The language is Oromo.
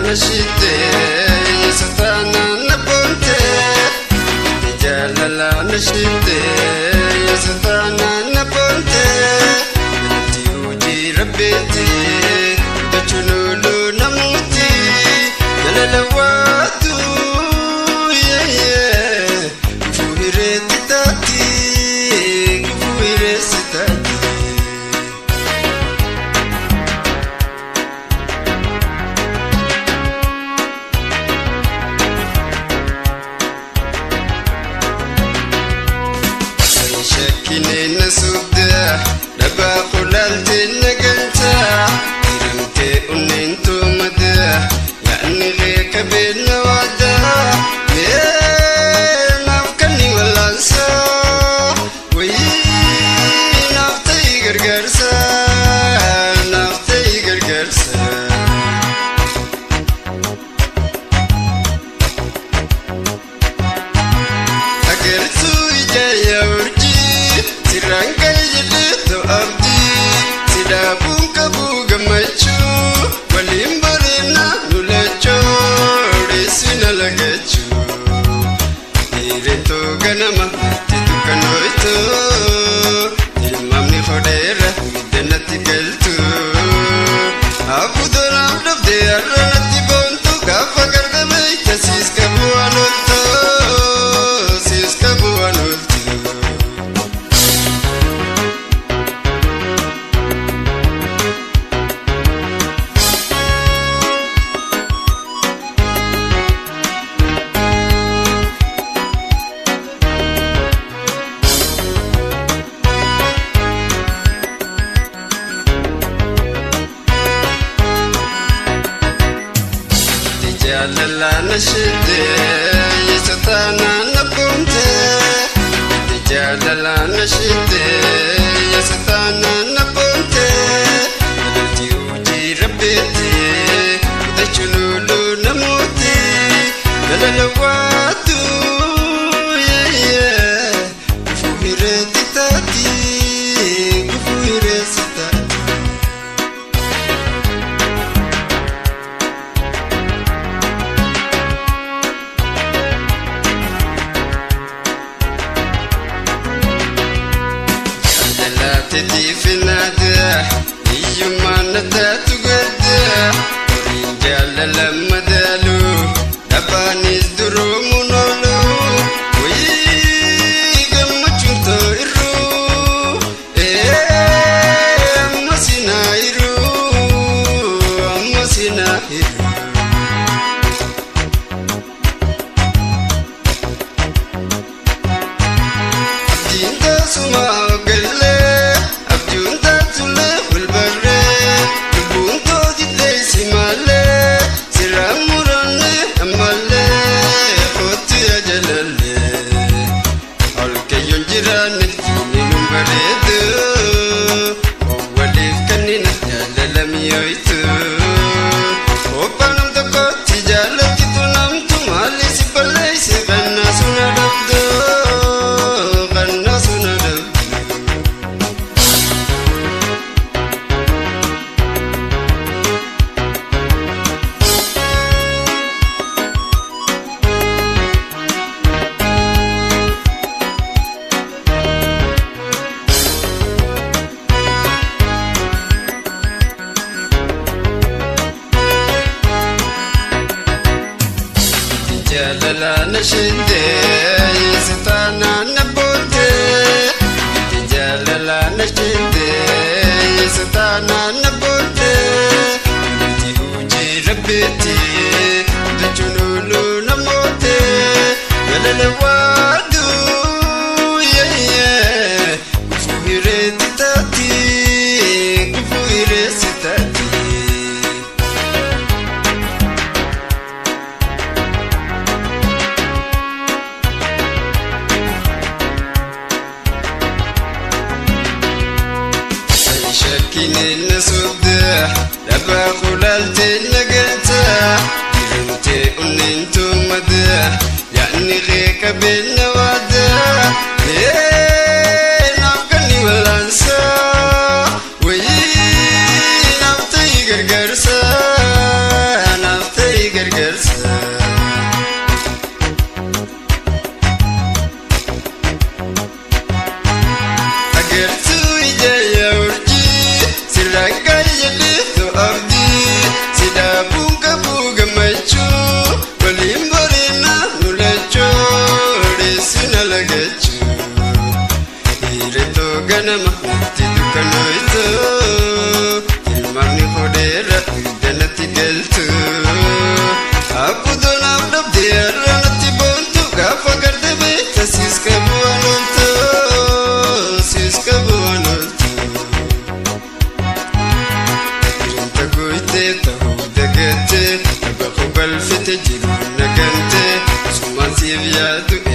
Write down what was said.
nashite satana nabonte jalala nashite satana nabonte tiuji rabbiti tachunulu namuti jalala watu fuhire titati fuhire sitati Kinena subda daba qulalti naganta irante unintu mada yani leka bina wada nafkani walansa wi naftai gargarsa agar tu ijaya Rangkai jaditu abdi sidabung kabuga macu walimbarina nulaco desina lagacu direto ganama titu kanoito ilmamni khodera denati geltu abu doram dabde arnati bontu gafagar gamai tasis kabuanulto sis kabuanulto Jalala nashite satana nabonte jalala nashite satana nabonte tiuji rabbiti tachululu namuti jalala watu fuhire titati fuhire sitati تدي في النادى يما ندات وقدا ورجال لما دالو دباني الدرو منولو ويقم جنتو إرو أما سينايرو أما سينايرو أبدين تاسما وقلي Jalala nashite satana nabonte jalala nashite satana nabonte tiuji rabbiti tachululu namote jalala wadu fuhire titati fuhire sitati Kinena subda daba qulalti naganta irante unintu mada yani leka bina wada nafkani walansa wi naftai gargarsa naftai ganama natti dukkanoytu ilmaamni hodheera ganatti galtu akkudonaaf dhabdee har'a natti boontu gaafa garde beekta siis qabu anoltu siis qabu anoltu irinta goytee ta'uu dagatte bakka balfite jiru nagante sumaan siif yaadu